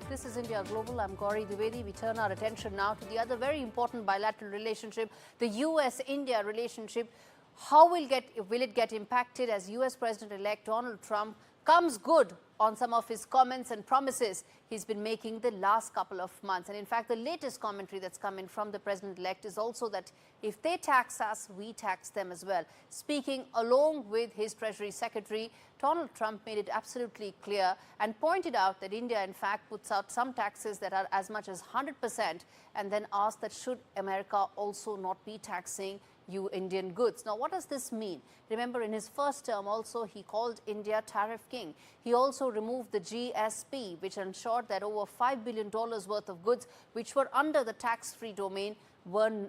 This is India Global. I'm Gaurie, Dwivedi. We turn our attention now to the other very important bilateral relationship, the US-India relationship. How will it get impacted as US President-elect Donald Trump comes good on some of his comments and promises he's been making the last couple of months. And in fact, the latest commentary that's come in from the President-elect is also that if they tax us, we tax them as well. Speaking along with his Treasury Secretary, Donald Trump made it absolutely clear and pointed out that India, in fact, puts out some taxes that are as much as 100% and then asked that should America also not be taxing you Indian goods. Now, what does this mean? Remember, in his first term also, he called India tariff king. He also removed the GSP, which ensured that over $5 billion worth of goods which were under the tax-free domain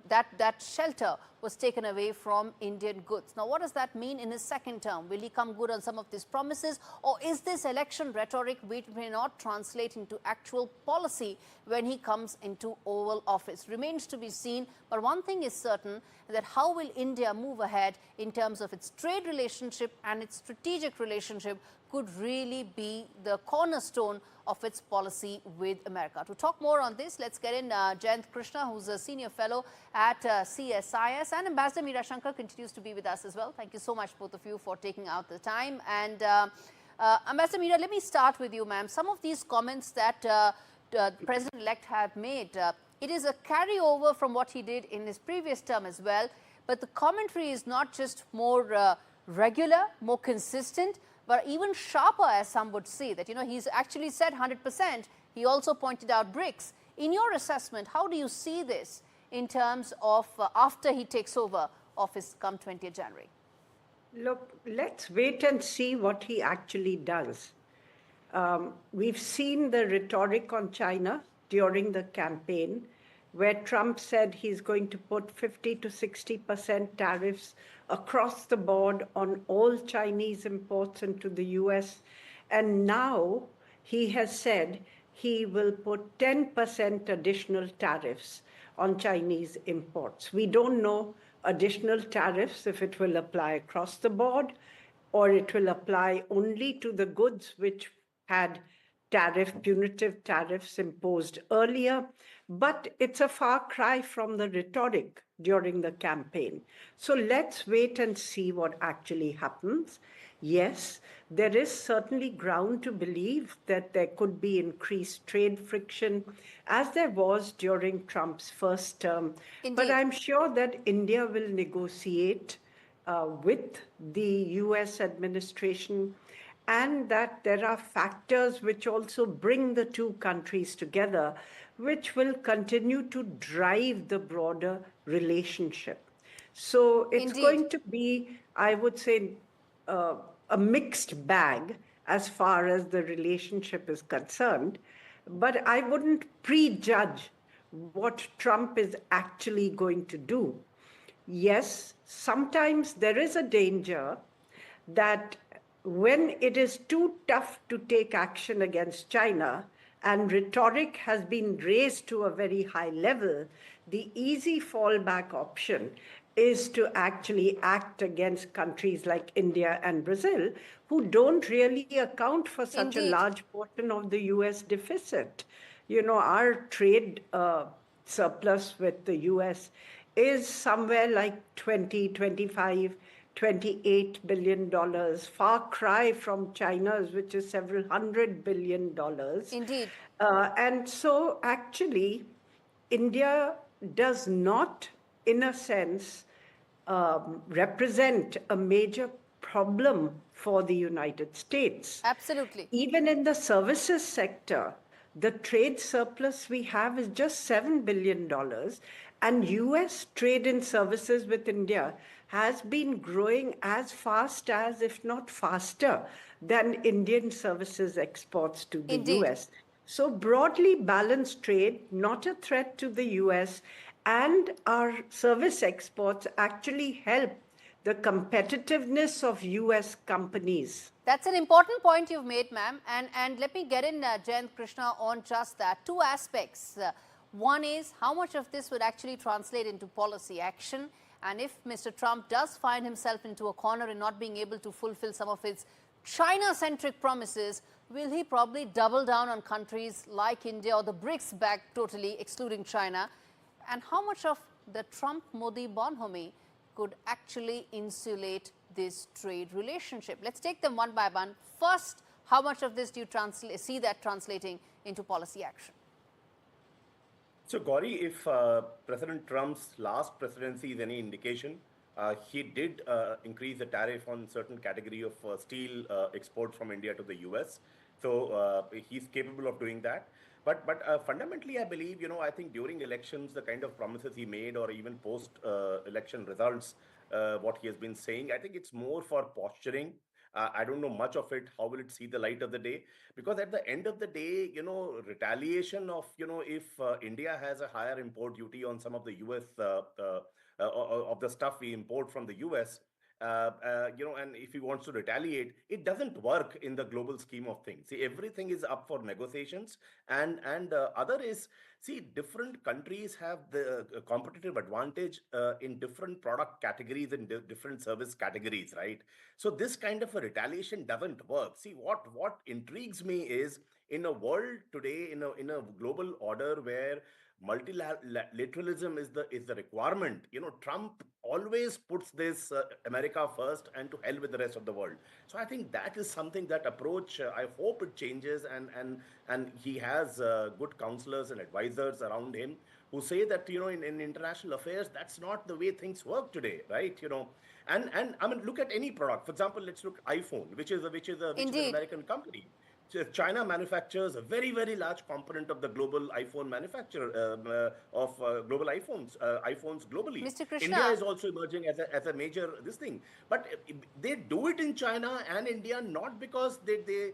that shelter was taken away from Indian goods. Now, what does that mean in his second term? Will he come good on some of these promises, or is this election rhetoric which may not translate into actual policy when he comes into Oval Office? Remains to be seen, but one thing is certain, that how will India move ahead in terms of its trade relationship and its strategic relationship could really be the cornerstone of its policy with America. To talk more on this, let's get in Jayant Krishna, who's a senior fellow at CSIS, and Ambassador Meera Shankar continues to be with us as well. Thank you so much, both of you, for taking out the time. And Ambassador Meera, let me start with you, ma'am. Some of these comments that the President-elect had made, it is a carryover from what he did in his previous term as well, but the commentary is not just more regular, more consistent, but even sharper, as some would say, that, he's actually said 100%. He also pointed out BRICS. In your assessment, how do you see this in terms of after he takes over office come 20th January? Look, let's wait and see what he actually does. We've seen the rhetoric on China during the campaign, where Trump said he's going to put 50 to 60% tariffs across the board on all Chinese imports into the US. And now he has said he will put 10% additional tariffs on Chinese imports. We don't know additional tariffs if it will apply across the board or it will apply only to the goods which had punitive tariffs imposed earlier, but it's a far cry from the rhetoric during the campaign. So let's wait and see what actually happens. Yes, there is certainly ground to believe that there could be increased trade friction, as there was during Trump's first term. Indeed. But I'm sure that India will negotiate with the US administration, and that there are factors which also bring the two countries together, which will continue to drive the broader relationship. So it's Indeed. Going to be, I would say, a mixed bag as far as the relationship is concerned. But I wouldn't prejudge what Trump is actually going to do. Yes, sometimes there is a danger that when it is too tough to take action against China and rhetoric has been raised to a very high level, the easy fallback option is to actually act against countries like India and Brazil, who don't really account for such Indeed. A large portion of the US deficit. Our trade surplus with the US is somewhere like 28 billion dollars, far cry from China's, which is several $100 billion. Indeed. And so actually, India does not, in a sense, represent a major problem for the United States. Absolutely. Even in the services sector, the trade surplus we have is just $7 billion. And US trade in services with India has been growing as fast as, if not faster, than Indian services exports to the Indeed. US. So broadly balanced trade, not a threat to the US, and our service exports actually help the competitiveness of US companies. That's an important point you've made, ma'am. And let me get in, Jayant Krishna, on just that. Two aspects. One is how much of this would actually translate into policy action, and if Mr. Trump does find himself into a corner in not being able to fulfill some of his China-centric promises, will he probably double down on countries like India or the BRICS back totally, excluding China? And how much of the Trump-Modi bonhomie could actually insulate this trade relationship? Let's take them one by one. First, how much of this do you see that translating into policy action? So, Gaurie, if President Trump's last presidency is any indication, he did increase the tariff on certain category of steel exports from India to the US. So he's capable of doing that. But fundamentally, I believe, I think during elections, the kind of promises he made, or even post-election results, what he has been saying, I think it's more for posturing. I don't know much of it. How will it see the light of the day? Because at the end of the day, retaliation of, if India has a higher import duty on some of the US, of the stuff we import from the US, and if he wants to retaliate, it doesn't work in the global scheme of things. See, everything is up for negotiations, and other is, see, different countries have the competitive advantage in different product categories and different service categories, right? So this kind of a retaliation doesn't work. See, what intrigues me is, in a world today, in a global order where multilateralism is the requirement. Trump always puts this America first and to hell with the rest of the world. So I think that is something, that approach, I hope it changes, and he has good counselors and advisors around him who say that, in international affairs, that's not the way things work today, right? And I mean, look at any product. For example, let's look at iPhone, which is an American company. China manufactures a very, very large component of the global iPhone manufacture of global iPhones globally. Mr. Krishna. India is also emerging as a major this thing, but they do it in China and India not because they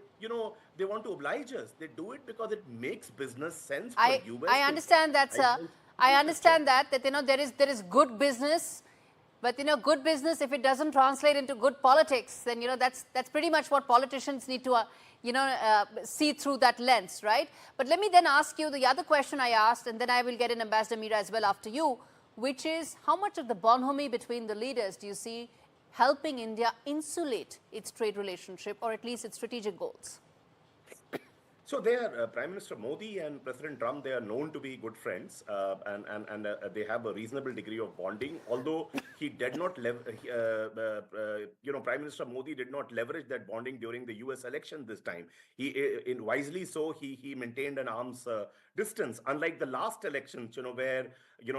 want to oblige us. They do it because it makes business sense for US. I understand that, sir. I understand that there is good business. But good business, if it doesn't translate into good politics, then that's pretty much what politicians need to see through that lens, right? But let me then ask you the other question I asked, and then I will get in Ambassador Meera as well after you, which is, how much of the bonhomie between the leaders do you see helping India insulate its trade relationship, or at least its strategic goals? So they are Prime Minister Modi and President Trump. They are known to be good friends, and they have a reasonable degree of bonding. Although he did not, Prime Minister Modi did not leverage that bonding during the U.S. election this time. Wisely so, he maintained an arm's distance. Unlike the last elections, where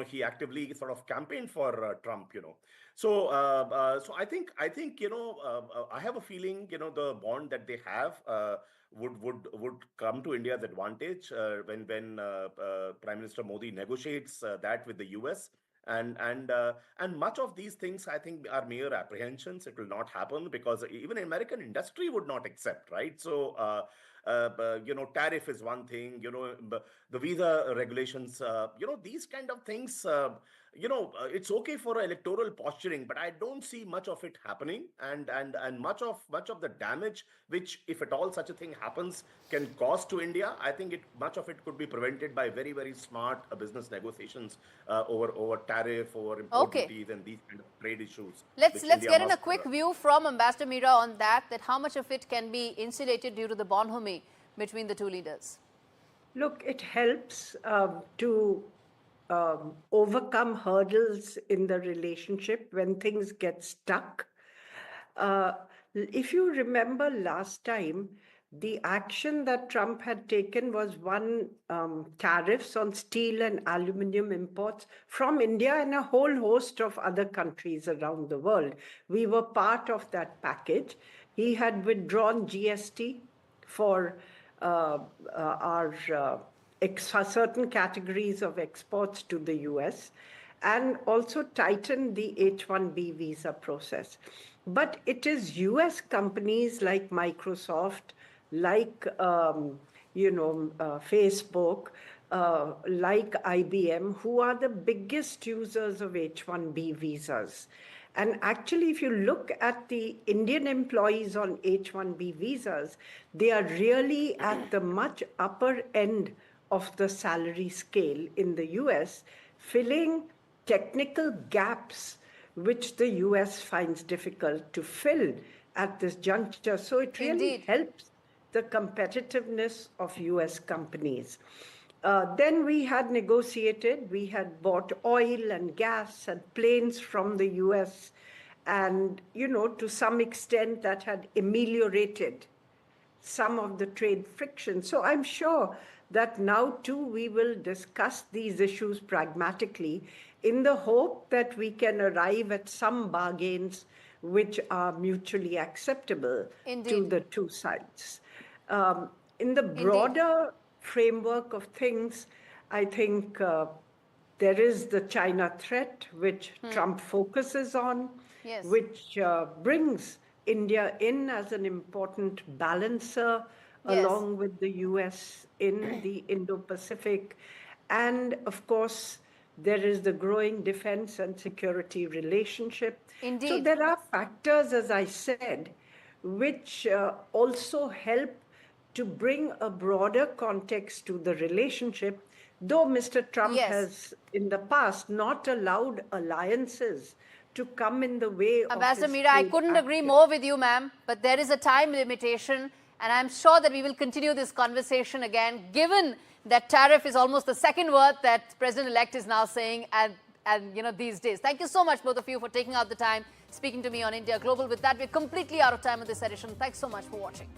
he actively sort of campaigned for Trump. So I think I have a feeling the bond that they have would come to India's advantage when Prime Minister Modi negotiates that with the US. And much of these things, I think, are mere apprehensions. It will not happen because even American industry would not accept, right? So tariff is one thing, the visa regulations, these kind of things, it's okay for electoral posturing, but I don't see much of it happening, and much of the damage, which, if at all such a thing happens, can cause to India. I think much of it could be prevented by very, very smart business negotiations over tariff, over import duties, and these kind of trade issues. Let's get in a quick view from Ambassador Meera on that how much of it can be insulated due to the bonhomie between the two leaders. Look, it helps to overcome hurdles in the relationship when things get stuck. If you remember last time, the action that Trump had taken was tariffs on steel and aluminium imports from India and a whole host of other countries around the world. We were part of that package. He had withdrawn GST for certain categories of exports to the US, and also tightened the H-1B visa process. But it is US companies like Microsoft, like Facebook, like IBM, who are the biggest users of H-1B visas. And actually, if you look at the Indian employees on H-1B visas, they are really at the much upper end of the salary scale in the US, filling technical gaps which the US finds difficult to fill at this juncture. So it really helps the competitiveness of US companies. Then we had negotiated, we had bought oil and gas and planes from the US, and, you know, to some extent that had ameliorated some of the trade friction. So I'm sure that now too we will discuss these issues pragmatically in the hope that we can arrive at some bargains which are mutually acceptable to the two sides. In the broader framework of things, I think there is the China threat, which Trump focuses on, which brings India in as an important balancer along with the US in the Indo-Pacific. And of course, there is the growing defense and security relationship. Indeed. So there are factors, as I said, which also help to bring a broader context to the relationship, though Mr. Trump has in the past not allowed alliances to come in the way of Ambassador his Meera, I trade couldn't agree actions. more with you, ma'am, but there is a time limitation, and I'm sure that we will continue this conversation again, given that tariff is almost the second word that President-elect is now saying, and you know, these days. Thank you so much, both of you, for taking out the time, speaking to me on India Global. With that, we're completely out of time on this edition. Thanks so much for watching.